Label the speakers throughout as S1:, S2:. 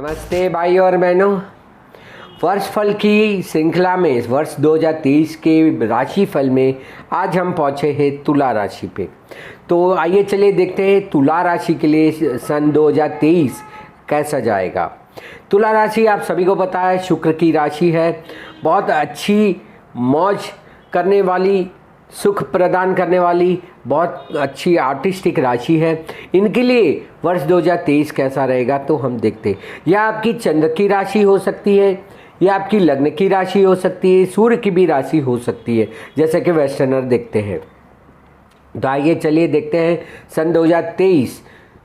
S1: नमस्ते भाई और बहनों। वर्षफल की श्रृंखला में वर्ष 2023 के राशिफल में आज हम पहुंचे हैं तुला राशि पे। तो आइए चलिए देखते हैं तुला राशि के लिए सन 2023 कैसा जाएगा। तुला राशि आप सभी को पता है शुक्र की राशि है, बहुत अच्छी मौज करने वाली, सुख प्रदान करने वाली, बहुत अच्छी आर्टिस्टिक राशि है। इनके लिए वर्ष 2023 कैसा रहेगा तो हम देखते हैं। यह आपकी चंद्र की राशि हो सकती है, यह आपकी लग्न की राशि हो सकती है, सूर्य की भी राशि हो सकती है, जैसे कि वेस्टर्नर देखते हैं। तो आइए चलिए देखते हैं सन 2023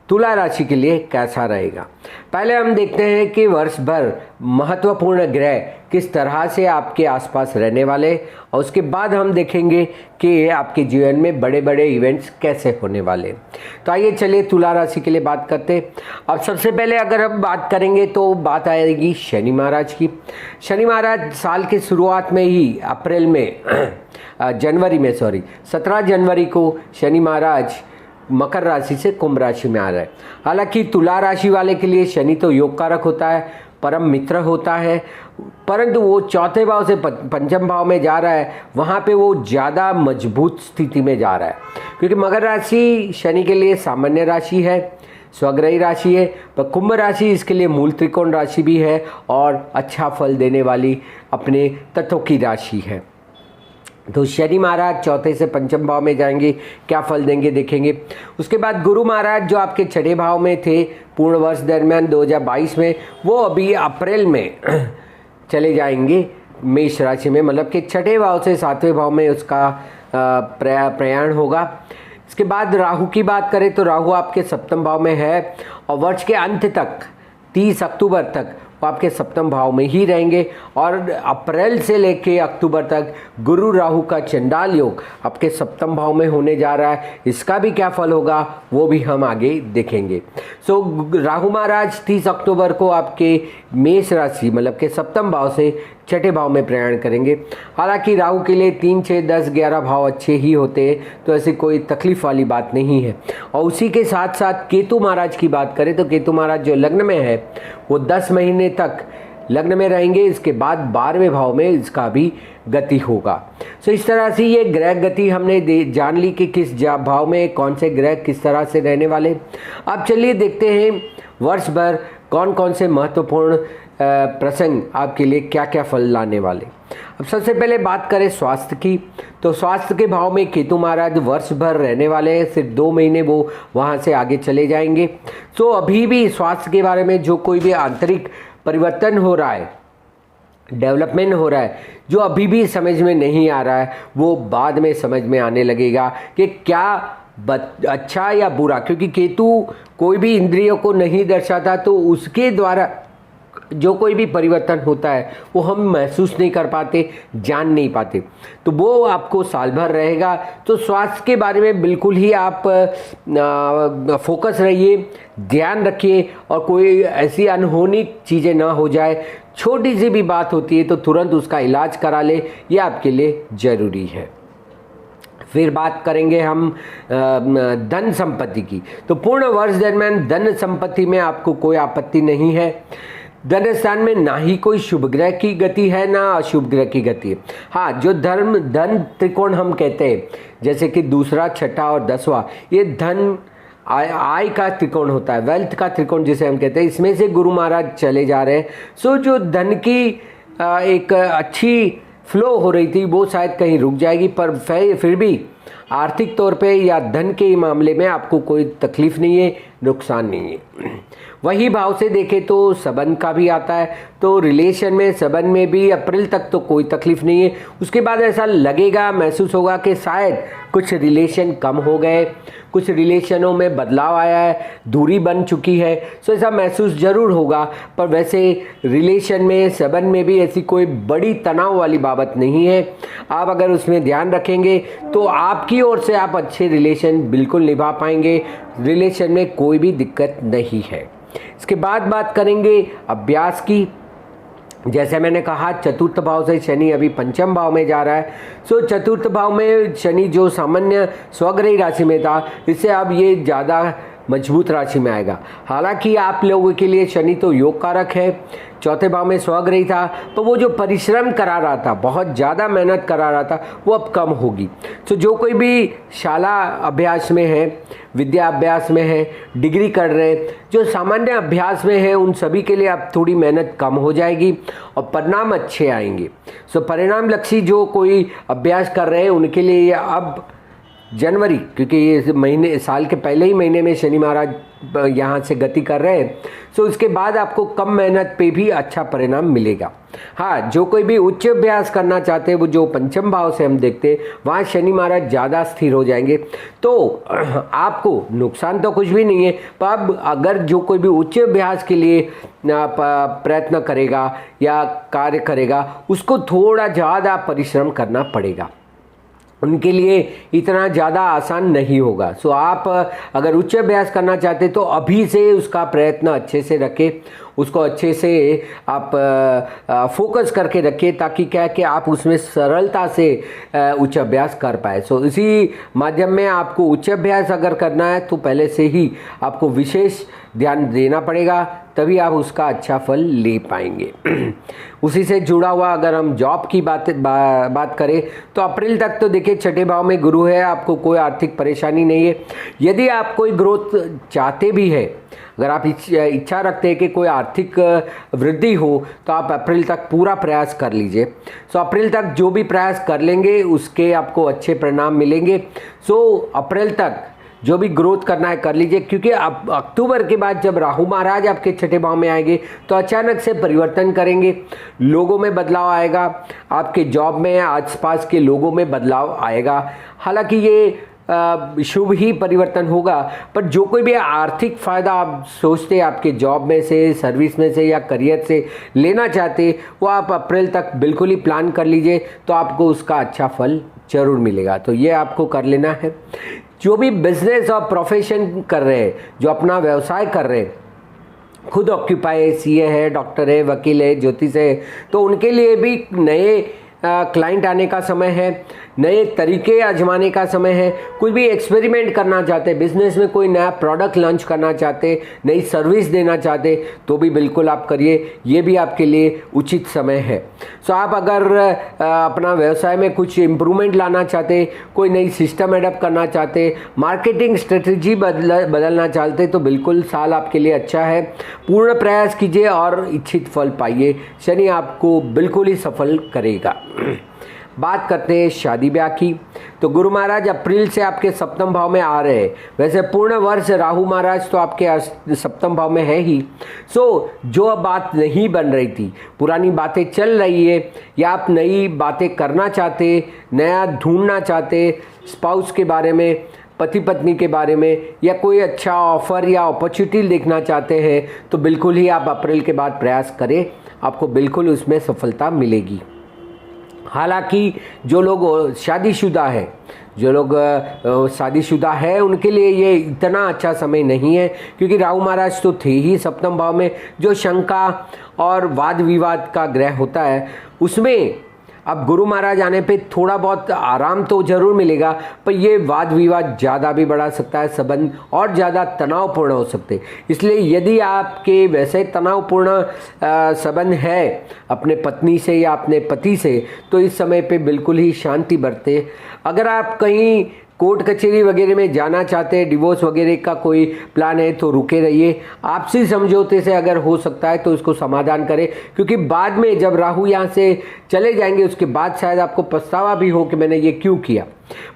S1: तुला राशि के लिए कैसा रहेगा। पहले हम देखते हैं कि वर्ष भर महत्वपूर्ण ग्रह किस तरह से आपके आसपास रहने वाले, और उसके बाद हम देखेंगे कि आपके जीवन में बड़े बड़े इवेंट्स कैसे होने वाले। तो आइए चलिए तुला राशि के लिए बात करते हैं। अब सबसे पहले अगर हम बात करेंगे तो बात आएगी शनि महाराज की। शनि महाराज साल के शुरुआत में ही अप्रैल में 17 जनवरी को शनि महाराज मकर राशि से कुंभ राशि में आ रहा है। हालांकि तुला राशि वाले के लिए शनि तो योग कारक होता है, परम मित्र होता है, परंतु वो चौथे भाव से पंचम भाव में जा रहा है, वहाँ पे वो ज़्यादा मजबूत स्थिति में जा रहा है। क्योंकि मकर राशि शनि के लिए सामान्य राशि है, स्वग्रही राशि है, पर कुंभ राशि इसके लिए मूल त्रिकोण राशि भी है और अच्छा फल देने वाली अपने तत्वों की राशि है। तो शनि महाराज चौथे से पंचम भाव में जाएंगे, क्या फल देंगे देखेंगे। उसके बाद गुरु महाराज जो आपके छठे भाव में थे पूर्ण वर्ष दरमियान 2022 में, वो अभी अप्रैल में चले जाएंगे मेष राशि में, मतलब कि छठे भाव से सातवें भाव में उसका प्रयाण होगा। इसके बाद राहु की बात करें तो राहु आपके सप्तम भाव में है और वर्ष के अंत तक 30 अक्टूबर तक वो आपके सप्तम भाव में ही रहेंगे, और अप्रैल से लेके अक्टूबर तक गुरु राहु का चंडाल योग आपके सप्तम भाव में होने जा रहा है। इसका भी क्या फल होगा वो भी हम आगे देखेंगे। राहु महाराज 30 अक्टूबर को आपके मेष राशि मतलब के सप्तम भाव से छठे भाव में प्रयाण करेंगे। हालांकि राहु के लिए 3, 6, 10, 11 भाव अच्छे ही होते हैं, तो ऐसी कोई तकलीफ वाली बात नहीं है। और उसी के साथ साथ केतु महाराज की बात करें तो केतु महाराज जो लग्न में है वो 10 महीने तक लग्न में रहेंगे। इसके बाद 12वें भाव में इसका भी गति होगा। सो इस तरह से ये ग्रह गति हमने जान ली कि किस भाव में कौन से ग्रह किस तरह से रहने वाले। अब चलिए देखते हैं वर्ष भर कौन कौन से महत्वपूर्ण प्रसंग आपके लिए क्या क्या फल लाने वाले। अब सबसे पहले बात करें स्वास्थ्य की, तो स्वास्थ्य के भाव में केतु महाराज वर्ष भर रहने वाले हैं, सिर्फ 2 महीने वो वहाँ से आगे चले जाएंगे। तो अभी भी स्वास्थ्य के बारे में जो कोई भी आंतरिक परिवर्तन हो रहा है, डेवलपमेंट हो रहा है, जो अभी भी समझ में नहीं आ रहा है, वो बाद में समझ में आने लगेगा कि क्या अच्छा या बुरा। क्योंकि केतु कोई भी इंद्रियों को नहीं दर्शाता, तो उसके द्वारा जो कोई भी परिवर्तन होता है वो हम महसूस नहीं कर पाते, जान नहीं पाते। तो वो आपको साल भर रहेगा। तो स्वास्थ्य के बारे में बिल्कुल ही आप फोकस रहिए, ध्यान रखिए, और कोई ऐसी अनहोनी चीज़ें ना हो जाए। छोटी सी भी बात होती है तो तुरंत उसका इलाज करा ले, ये आपके लिए ज़रूरी है। फिर बात करेंगे हम धन संपत्ति की। तो पूर्ण वर्ष दरमियान धन संपत्ति में आपको कोई आपत्ति नहीं है। धन स्थान में ना ही कोई शुभ ग्रह की गति है ना अशुभ ग्रह की गति है। हाँ, जो धन त्रिकोण हम कहते हैं, जैसे कि दूसरा, छठा और 10वां, ये धन आय का त्रिकोण होता है, वेल्थ का त्रिकोण जिसे हम कहते हैं। इसमें से गुरु महाराज चले जा रहे हैं। सो जो धन की एक अच्छी फ्लो हो रही थी वो शायद कहीं रुक जाएगी, पर फिर भी आर्थिक तौर पे या धन के मामले में आपको कोई तकलीफ नहीं है, नुकसान नहीं है। वही भाव से देखें तो संबंध का भी आता है, तो रिलेशन में संबंध में भी अप्रैल तक तो कोई तकलीफ नहीं है। उसके बाद ऐसा लगेगा, महसूस होगा कि शायद कुछ रिलेशन कम हो गए, कुछ रिलेशनों में बदलाव आया है, दूरी बन चुकी है। सो ऐसा महसूस जरूर होगा, पर वैसे रिलेशन में संबंध में भी ऐसी कोई बड़ी तनाव वाली बात नहीं है। आप अगर उसमें ध्यान रखेंगे तो आपकी ओर से आप अच्छे रिलेशन बिल्कुल निभा पाएंगे, रिलेशन में कोई भी दिक्कत नहीं है। इसके बाद बात करेंगे अभ्यास की। जैसे मैंने कहा चतुर्थ भाव से शनि अभी पंचम भाव में जा रहा है। सो चतुर्थ भाव में शनि जो सामान्य स्वग्रही राशि में था, इससे अब ये ज़्यादा मजबूत राशि में आएगा। हालांकि आप लोगों के लिए शनि तो योग कारक है, चौथे भाव में स्वग्रही था, तो वो जो परिश्रम करा रहा था, बहुत ज़्यादा मेहनत करा रहा था, वो अब कम होगी। तो जो कोई भी शाला अभ्यास में है, विद्या अभ्यास में है, डिग्री कर रहे हैं, जो सामान्य अभ्यास में है, उन सभी के लिए अब थोड़ी मेहनत कम हो जाएगी और परिणाम अच्छे आएंगे। सो परिणाम लक्षी जो कोई अभ्यास कर रहे हैं उनके लिए ये अब जनवरी, क्योंकि ये महीने साल के पहले ही महीने में शनि महाराज यहाँ से गति कर रहे हैं, तो इसके बाद आपको कम मेहनत पे भी अच्छा परिणाम मिलेगा। हाँ, जो कोई भी उच्च अभ्यास करना चाहते हैं, वो जो पंचम भाव से हम देखते हैं, वहाँ शनि महाराज ज़्यादा स्थिर हो जाएंगे, तो आपको नुकसान तो कुछ भी नहीं है। पर अब अगर जो कोई भी उच्च अभ्यास के लिए प्रयत्न करेगा या कार्य करेगा, उसको थोड़ा ज़्यादा परिश्रम करना पड़ेगा, उनके लिए इतना ज़्यादा आसान नहीं होगा। सो आप अगर उच्च अभ्यास करना चाहते हैं तो अभी से उसका प्रयत्न अच्छे से रखें, उसको अच्छे से आप फोकस करके रखिए, ताकि क्या है कि आप उसमें सरलता से उच्च अभ्यास कर पाए। सो इसी माध्यम में आपको उच्च अभ्यास अगर करना है तो पहले से ही आपको विशेष ध्यान देना पड़ेगा, तभी आप उसका अच्छा फल ले पाएंगे। उसी से जुड़ा हुआ अगर हम जॉब की बात करें तो अप्रैल तक तो देखिए छठे भाव में गुरु है, आपको कोई आर्थिक परेशानी नहीं है। यदि आप कोई ग्रोथ चाहते भी है, अगर आप इच्छा रखते हैं कि कोई आर्थिक वृद्धि हो, तो आप अप्रैल तक पूरा प्रयास कर लीजिए। सो अप्रैल तक जो भी प्रयास कर लेंगे उसके आपको अच्छे परिणाम मिलेंगे। सो अप्रैल तक जो भी ग्रोथ करना है कर लीजिए, क्योंकि अब अक्टूबर के बाद जब राहु महाराज आपके छठे भाव में आएंगे तो अचानक से परिवर्तन करेंगे, लोगों में बदलाव आएगा, आपके जॉब में आसपास के लोगों में बदलाव आएगा। हालांकि ये शुभ ही परिवर्तन होगा, पर जो कोई भी आर्थिक फ़ायदा आप सोचते हैं आपके जॉब में से, सर्विस में से या करियर से लेना चाहते, वो आप अप्रैल तक बिल्कुल ही प्लान कर लीजिए, तो आपको उसका अच्छा फल जरूर मिलेगा। तो ये आपको कर लेना है। जो भी बिजनेस और प्रोफेशन कर रहे हैं, जो अपना व्यवसाय कर रहे हैं, खुद ऑक्यूपाई है, सीए है, डॉक्टर है, वकील है, ज्योतिष है, तो उनके लिए भी नए क्लाइंट आने का समय है, नए तरीके आजमाने का समय है। कुछ भी एक्सपेरिमेंट करना चाहते, बिजनेस में कोई नया प्रोडक्ट लॉन्च करना चाहते, नई सर्विस देना चाहते, तो भी बिल्कुल आप करिए, ये भी आपके लिए उचित समय है। सो आप अगर अपना व्यवसाय में कुछ इम्प्रूवमेंट लाना चाहते, कोई नई सिस्टम एडप्ट करना चाहते, मार्केटिंग स्ट्रेटजी बदलना चाहते, तो बिल्कुल साल आपके लिए अच्छा है। पूर्ण प्रयास कीजिए और इच्छित फल पाइए, शनि आपको बिल्कुल ही सफल करेगा। बात करते हैं शादी ब्याह की, तो गुरु महाराज अप्रैल से आपके सप्तम भाव में आ रहे हैं। वैसे पूर्ण वर्ष राहु महाराज तो आपके सप्तम भाव में है ही। सो जो अब बात नहीं बन रही थी, पुरानी बातें चल रही है, या आप नई बातें करना चाहते, नया ढूंढना चाहते, स्पाउस के बारे में, पति पत्नी के बारे में, या कोई अच्छा ऑफर या अपॉर्चुनिटी देखना चाहते हैं, तो बिल्कुल ही आप अप्रैल के बाद प्रयास करें, आपको बिल्कुल उसमें सफलता मिलेगी। हालांकि जो लोग शादीशुदा है, जो लोग शादीशुदा है, उनके लिए ये इतना अच्छा समय नहीं है, क्योंकि राहु महाराज तो थे ही सप्तम भाव में, जो शंका और वाद विवाद का ग्रह होता है, उसमें अब गुरु महाराज आने पे थोड़ा बहुत आराम तो जरूर मिलेगा, पर ये वाद विवाद ज़्यादा भी बढ़ा सकता है, संबंध और ज़्यादा तनावपूर्ण हो सकते हैं। इसलिए यदि आपके वैसे तनावपूर्ण संबंध है अपने पत्नी से या अपने पति से, तो इस समय पे बिल्कुल ही शांति बरते। अगर आप कहीं कोर्ट कचहरी वगैरह में जाना चाहते हैं, डिवोर्स वगैरह का कोई प्लान है, तो रुके रहिए। आपसी समझौते से अगर हो सकता है तो इसको समाधान करें, क्योंकि बाद में जब राहु यहाँ से चले जाएंगे उसके बाद शायद आपको पछतावा भी हो कि मैंने ये क्यों किया।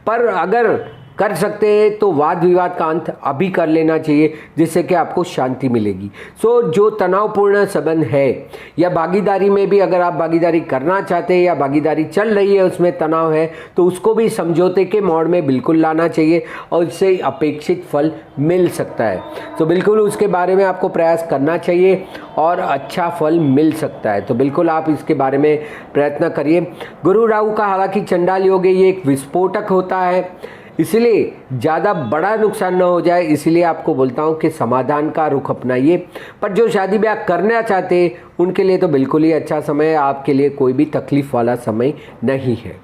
S1: पर अगर कर सकते हैं तो वाद विवाद का अंत अभी कर लेना चाहिए, जिससे कि आपको शांति मिलेगी। सो जो तनावपूर्ण संबंध है या भागीदारी में भी अगर आप भागीदारी करना चाहते हैं या भागीदारी चल रही है उसमें तनाव है, तो उसको भी समझौते के मोड में बिल्कुल लाना चाहिए और इससे अपेक्षित फल मिल सकता है। तो बिल्कुल उसके बारे में आपको प्रयास करना चाहिए और अच्छा फल मिल सकता है। तो बिल्कुल आप इसके बारे में प्रयत्न करिए। गुरु राहु का हालांकि चंडाल योग है, ये एक विस्फोटक होता है, इसलिए ज़्यादा बड़ा नुकसान न हो जाए, इसलिए आपको बोलता हूँ कि समाधान का रुख अपनाइए। पर जो शादी ब्याह करना चाहते उनके लिए तो बिल्कुल ही अच्छा समय है, आपके लिए कोई भी तकलीफ वाला समय नहीं है।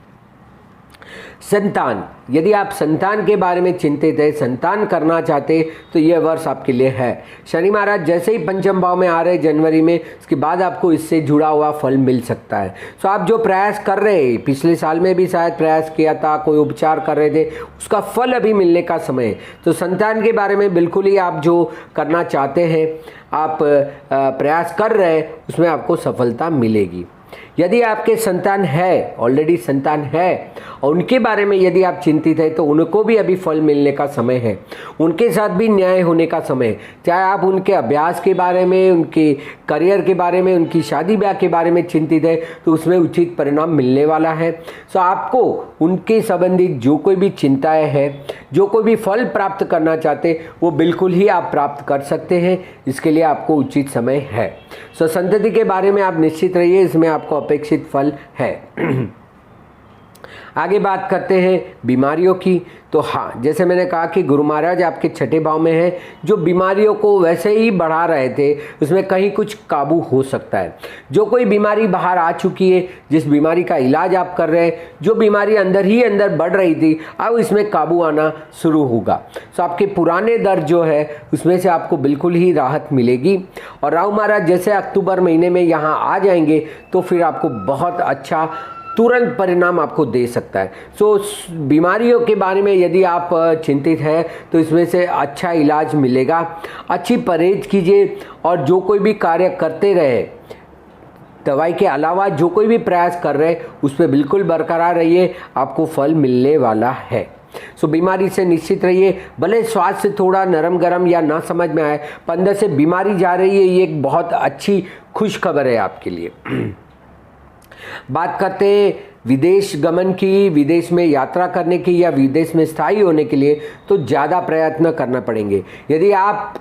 S1: संतान, यदि आप संतान के बारे में चिंतित है, संतान करना चाहते, तो यह वर्ष आपके लिए है। शनि महाराज जैसे ही पंचम भाव में आ रहे जनवरी में, उसके बाद आपको इससे जुड़ा हुआ फल मिल सकता है। तो आप जो प्रयास कर रहे हैं, पिछले साल में भी शायद प्रयास किया था, कोई उपचार कर रहे थे, उसका फल अभी मिलने का समय है। तो संतान के बारे में बिल्कुल ही आप जो करना चाहते हैं, आप प्रयास कर रहे हैं, उसमें आपको सफलता मिलेगी। यदि आपके संतान है, ऑलरेडी संतान है, और उनके बारे में यदि आप चिंतित है, तो उनको भी अभी फल मिलने का समय है, उनके साथ भी न्याय होने का समय है। चाहे आप उनके अभ्यास के बारे में, उनके करियर के बारे में, उनकी शादी ब्याह के बारे में चिंतित है, तो उसमें उचित परिणाम मिलने वाला है। तो आपको उनके संबंधित जो कोई भी चिंताएं हैं, जो कोई भी फल प्राप्त करना चाहते, वो बिल्कुल ही आप प्राप्त कर सकते हैं। इसके लिए आपको उचित समय है। सो संतति के बारे में आप निश्चित रहिए, इसमें आपको अपेक्षित फल है। आगे बात करते हैं बीमारियों की। तो हाँ, जैसे मैंने कहा कि गुरु महाराज आपके छठे भाव में है, जो बीमारियों को वैसे ही बढ़ा रहे थे, उसमें कहीं कुछ काबू हो सकता है। जो कोई बीमारी बाहर आ चुकी है, जिस बीमारी का इलाज आप कर रहे हैं, जो बीमारी अंदर ही अंदर बढ़ रही थी, अब इसमें काबू आना शुरू होगा। तो आपके पुराने दर्द जो है, उसमें से आपको बिल्कुल ही राहत मिलेगी। और राहु महाराज जैसे अक्टूबर महीने में यहाँ आ जाएंगे, तो फिर आपको बहुत अच्छा तुरंत परिणाम आपको दे सकता है। सो बीमारियों के बारे में यदि आप चिंतित हैं, तो इसमें से अच्छा इलाज मिलेगा। अच्छी परहेज कीजिए, और जो कोई भी कार्य करते रहे, दवाई के अलावा जो कोई भी प्रयास कर रहे हैं, उस पर बिल्कुल बरकरार रहिए, आपको फल मिलने वाला है। सो बीमारी से निश्चित रहिए। भले स्वास्थ्य थोड़ा नरम गरम या ना समझ में आए, पर अंदर से बीमारी जा रही है, ये एक बहुत अच्छी खुश खबर है आपके लिए। बात करते हैं विदेश गमन की, विदेश में यात्रा करने की या विदेश में स्थायी होने के लिए, तो ज़्यादा प्रयत्न करना पड़ेंगे। यदि आप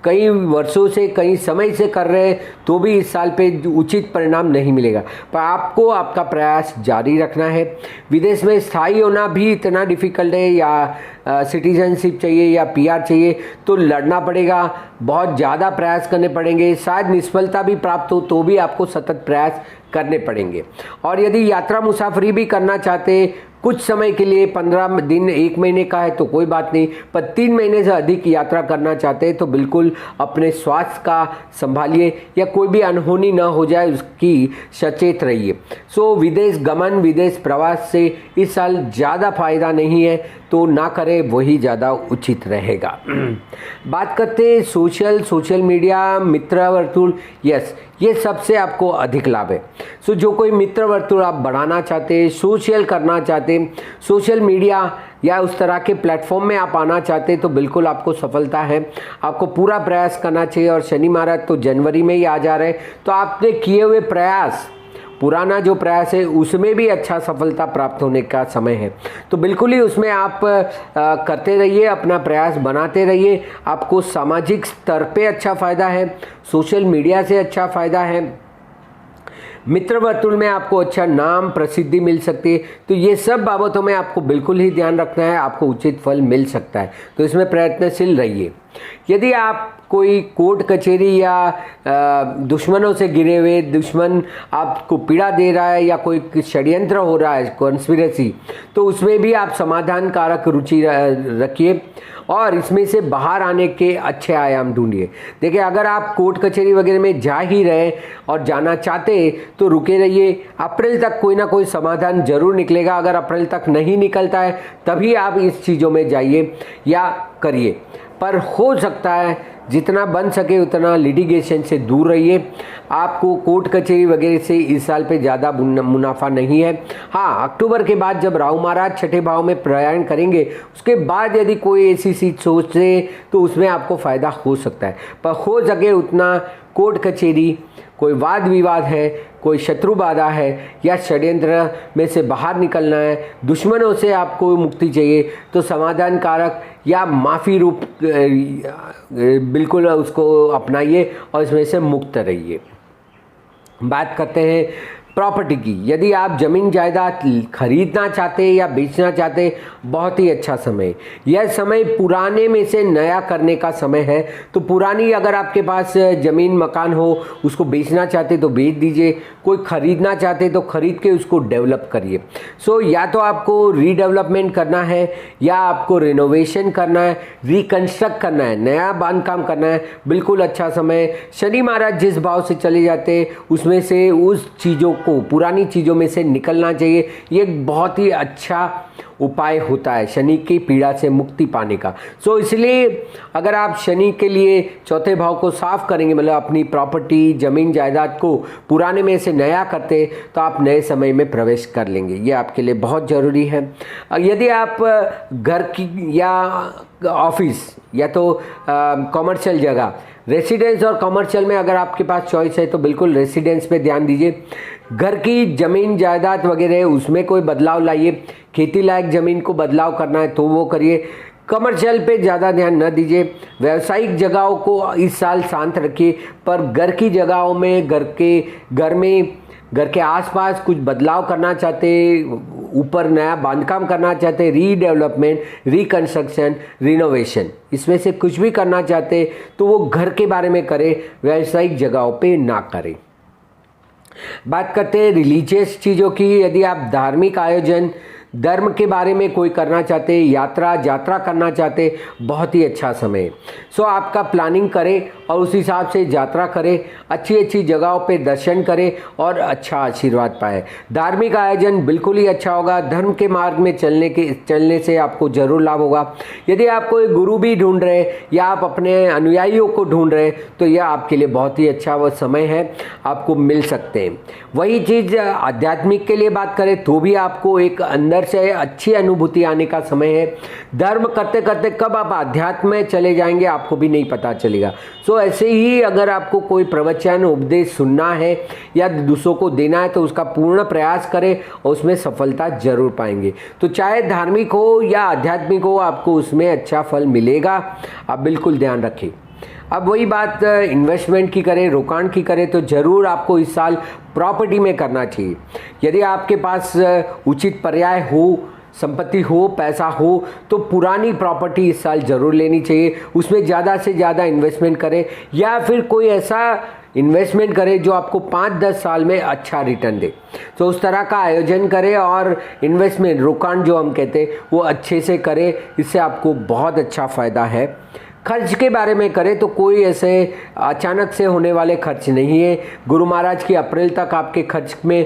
S1: कई वर्षों से, कई समय से कर रहे हैं, तो भी इस साल पे उचित परिणाम नहीं मिलेगा, पर आपको आपका प्रयास जारी रखना है। विदेश में स्थायी होना भी इतना डिफ़िकल्ट है, या सिटीजनशिप चाहिए या पीआर चाहिए, तो लड़ना पड़ेगा, बहुत ज़्यादा प्रयास करने पड़ेंगे। शायद निष्फलता भी प्राप्त हो, तो भी आपको सतत प्रयास करने पड़ेंगे। और यदि यात्रा मुसाफरी भी करना चाहते कुछ समय के लिए, 15 दिन 1 महीने का है तो कोई बात नहीं, पर 3 महीने से अधिक यात्रा करना चाहते हैं, तो बिल्कुल अपने स्वास्थ्य का संभालिए, या कोई भी अनहोनी ना हो जाए उसकी सचेत रहिए। सो विदेश गमन, विदेश प्रवास से इस साल ज़्यादा फायदा नहीं है, तो ना करें, वही ज़्यादा उचित रहेगा। बात करते हैं सोशल मीडिया, मित्र वर्तुल। यस, ये सबसे आपको अधिक लाभ है। सो जो कोई मित्र वर्तुल आप बढ़ाना चाहते, सोशल करना चाहते, सोशल मीडिया या उस तरह के प्लेटफॉर्म में आप आना चाहते, तो बिल्कुल आपको सफलता है। आपको पूरा प्रयास करना चाहिए। और शनि महाराज तो जनवरी में ही आ जा रहे हैं, तो आपने किए हुए प्रयास, पुराना जो प्रयास है, उसमें भी अच्छा सफलता प्राप्त होने का समय है। तो बिल्कुल ही उसमें आप करते रहिए, अपना प्रयास बनाते रहिए। आपको सामाजिक स्तर पे अच्छा फ़ायदा है, सोशल मीडिया से अच्छा फ़ायदा है, मित्र वर्तुल में आपको अच्छा नाम प्रसिद्धि मिल सकती है। तो ये सब बाबतों में आपको बिल्कुल ही ध्यान रखना है, आपको उचित फल मिल सकता है, तो इसमें प्रयत्नशील रहिए। यदि आप कोई कोर्ट कचहरी या दुश्मनों से घिरे हुए, दुश्मन आपको पीड़ा दे रहा है या कोई षड्यंत्र हो रहा है, कॉन्स्पिरेसी, तो उसमें भी आप समाधान कारक रुचि रखिए और इसमें से बाहर आने के अच्छे आयाम ढूंढिए। देखिए, अगर आप कोर्ट कचहरी वगैरह में जा ही रहे और जाना चाहते तो रुके रहिए। अप्रैल तक कोई ना कोई समाधान जरूर निकलेगा। अगर अप्रैल तक नहीं निकलता है तभी आप इस चीज़ों में जाइए या करिए, पर हो सकता है जितना बन सके उतना लिटिगेशन से दूर रहिए। आपको कोर्ट कचहरी वगैरह से इस साल पे ज़्यादा मुनाफा नहीं है। हाँ, अक्टूबर के बाद जब राहु महाराज छठे भाव में प्रयाण करेंगे, उसके बाद यदि कोई ऐसी चीज सोचे तो उसमें आपको फ़ायदा हो सकता है, पर हो सके उतना कोर्ट कचहरी, कोई वाद विवाद है, कोई शत्रु बाधा है या षड्यंत्र में से बाहर निकलना है, दुश्मनों से आपको मुक्ति चाहिए, तो समाधान कारक या माफ़ी रूप बिल्कुल उसको अपनाइए और इसमें से मुक्त रहिए। बात करते हैं प्रॉपर्टी की, यदि आप जमीन जायदाद खरीदना चाहते या बेचना चाहते, बहुत ही अच्छा समय। यह समय पुराने में से नया करने का समय है। तो पुरानी अगर आपके पास जमीन मकान हो, उसको बेचना चाहते तो बेच दीजिए, कोई खरीदना चाहते तो खरीद के उसको डेवलप करिए। सो या तो आपको रीडेवलपमेंट करना है या आपको रिनोवेशन करना है, रिकंस्ट्रक्ट करना है, नया बांधकाम करना है, बिल्कुल अच्छा समय। शनि महाराज जिस भाव से चले जाते उसमें से उस चीज़ों को, पुरानी चीज़ों में से निकलना चाहिए। ये एक बहुत ही अच्छा उपाय होता है शनि की पीड़ा से मुक्ति पाने का। सो इसलिए अगर आप शनि के लिए चौथे भाव को साफ करेंगे, मतलब अपनी प्रॉपर्टी जमीन जायदाद को पुराने में से नया करते, तो आप नए समय में प्रवेश कर लेंगे। ये आपके लिए बहुत ज़रूरी है। यदि आप घर की या ऑफिस या तो कॉमर्शियल जगह, रेसिडेंस और कॉमर्शियल में अगर आपके पास चॉइस है तो बिल्कुल रेसिडेंस पे ध्यान दीजिए। घर की जमीन जायदाद वगैरह उसमें कोई बदलाव लाइए। खेती लायक ज़मीन को बदलाव करना है तो वो करिए। कमर्शियल पे ज़्यादा ध्यान न दीजिए। व्यावसायिक जगहों को इस साल शांत रखिए, पर घर की जगहों में, घर के आसपास कुछ बदलाव करना चाहते, ऊपर नया बांधकाम करना चाहते, रीडेवलपमेंट, रिकंस्ट्रक्शन, रिनोवेशन, इसमें से कुछ भी करना चाहते तो वो घर के बारे में करें, व्यावसायिक जगहों पे ना करें। बात करते हैं रिलीजियस चीज़ों की। यदि आप धार्मिक आयोजन, धर्म के बारे में कोई करना चाहते, यात्रा करना चाहते, बहुत ही अच्छा समय। सो आपका प्लानिंग करें और उस हिसाब से यात्रा करें, अच्छी अच्छी जगहों पे दर्शन करें और अच्छा आशीर्वाद पाएं। धार्मिक आयोजन बिल्कुल ही अच्छा होगा। धर्म के मार्ग में चलने से आपको जरूर लाभ होगा। यदि आप कोई गुरु भी ढूंढ रहे या आप अपने अनुयायियों को ढूंढ रहे तो यह आपके लिए बहुत ही अच्छा वो समय है, आपको मिल सकते हैं। वही चीज़ आध्यात्मिक के लिए बात करें तो भी आपको एक अंदर से अच्छी अनुभूति आने का समय है। धर्म करते करते कब आप अध्यात्म में चले जाएंगे आपको भी नहीं पता चलेगा। सो ऐसे ही अगर आपको कोई प्रवचन उपदेश सुनना है या दूसरों को देना है तो उसका पूर्ण प्रयास करें और उसमें सफलता जरूर पाएंगे। तो चाहे धार्मिक हो या आध्यात्मिक हो, आपको उसमें अच्छा फल मिलेगा, आप बिल्कुल ध्यान रखें। अब वही बात इन्वेस्टमेंट की करें, रोकाण की करें, तो ज़रूर आपको इस साल प्रॉपर्टी में करना चाहिए। यदि आपके पास उचित पर्याय हो, संपत्ति हो, पैसा हो, तो पुरानी प्रॉपर्टी इस साल ज़रूर लेनी चाहिए। उसमें ज़्यादा से ज़्यादा इन्वेस्टमेंट करें या फिर कोई ऐसा इन्वेस्टमेंट करें जो आपको 5-10 साल में अच्छा रिटर्न दे। तो उस तरह का आयोजन करें और इन्वेस्टमेंट, रोकाण जो हम कहते हैं, वो अच्छे से करें। इससे आपको बहुत अच्छा फ़ायदा है। खर्च के बारे में करें तो कोई ऐसे अचानक से होने वाले खर्च नहीं है। गुरु महाराज की अप्रैल तक आपके खर्च में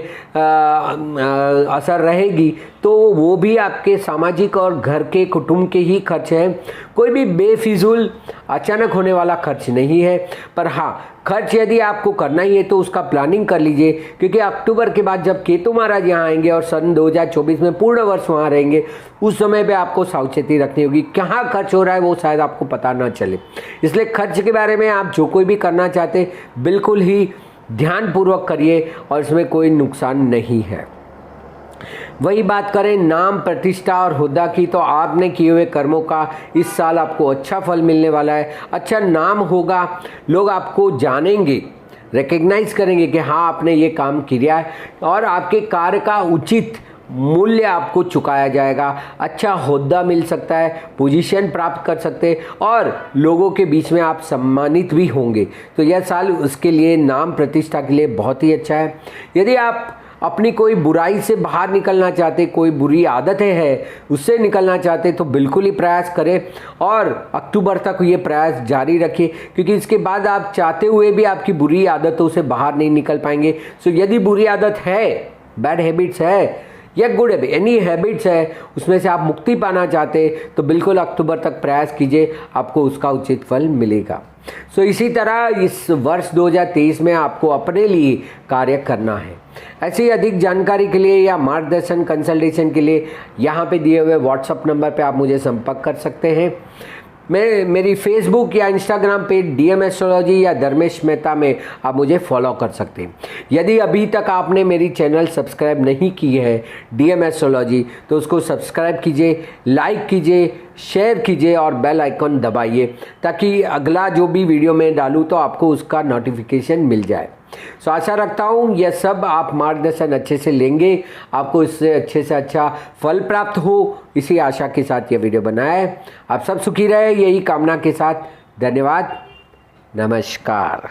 S1: असर रहेगी, तो वो भी आपके सामाजिक और घर के कुटुंब के ही खर्च हैं। कोई भी बेफिजूल अचानक होने वाला खर्च नहीं है। पर हाँ, खर्च यदि आपको करना ही है तो उसका प्लानिंग कर लीजिए, क्योंकि अक्टूबर के बाद जब केतु महाराज यहाँ आएंगे और सन 2024 में पूर्ण वर्ष वहाँ रहेंगे, उस समय पे आपको सावचेती रखनी होगी। कहाँ खर्च हो रहा है वो शायद आपको पता ना चले। इसलिए खर्च के बारे में आप जो कोई भी करना चाहते, बिल्कुल ही ध्यानपूर्वक करिए और इसमें कोई नुकसान नहीं है। वही बात करें नाम, प्रतिष्ठा और हुद्दा की, तो आपने किए हुए कर्मों का इस साल आपको अच्छा फल मिलने वाला है। अच्छा नाम होगा, लोग आपको जानेंगे, रिकग्नाइज करेंगे कि हाँ आपने ये काम किया है, और आपके कार्य का उचित मूल्य आपको चुकाया जाएगा। अच्छा होद्दा मिल सकता है, पोजीशन प्राप्त कर सकते हैं और लोगों के बीच में आप सम्मानित भी होंगे। तो यह साल उसके लिए, नाम प्रतिष्ठा के लिए बहुत ही अच्छा है। यदि आप अपनी कोई बुराई से बाहर निकलना चाहते, कोई बुरी आदतें हैं उससे निकलना चाहते, तो बिल्कुल ही प्रयास करें और अक्टूबर तक ये प्रयास जारी रखिए, क्योंकि इसके बाद आप चाहते हुए भी आपकी बुरी आदतों से बाहर नहीं निकल पाएंगे। सो यदि बुरी आदत है, बैड हैबिट्स है या गुड हैबिट, एनी हैबिट्स है, उसमें से आप मुक्ति पाना चाहते तो बिल्कुल अक्टूबर तक प्रयास कीजिए, आपको उसका उचित फल मिलेगा। सो इसी तरह इस वर्ष 2023 में आपको अपने लिए कार्य करना है। ऐसी अधिक जानकारी के लिए या मार्गदर्शन, कंसल्टेशन के लिए यहाँ पे दिए हुए व्हाट्सएप नंबर पे आप मुझे संपर्क कर सकते हैं। मेरी फेसबुक या इंस्टाग्राम पे DM एस्ट्रोलॉजी या धर्मेश मेहता में आप मुझे फॉलो कर सकते हैं। यदि अभी तक आपने मेरी चैनल सब्सक्राइब नहीं की है DM एस्ट्रोलॉजी, तो उसको सब्सक्राइब कीजिए, लाइक कीजिए, शेयर कीजिए और बेल आइकन दबाइए, ताकि अगला जो भी वीडियो मैं डालूँ तो आपको उसका नोटिफिकेशन मिल जाए। सो आशा रखता हूँ यह सब आप मार्गदर्शन अच्छे से लेंगे, आपको इससे अच्छे से अच्छा फल प्राप्त हो, इसी आशा के साथ यह वीडियो बनाया है। आप सब सुखी रहे, यही कामना के साथ। धन्यवाद, नमस्कार।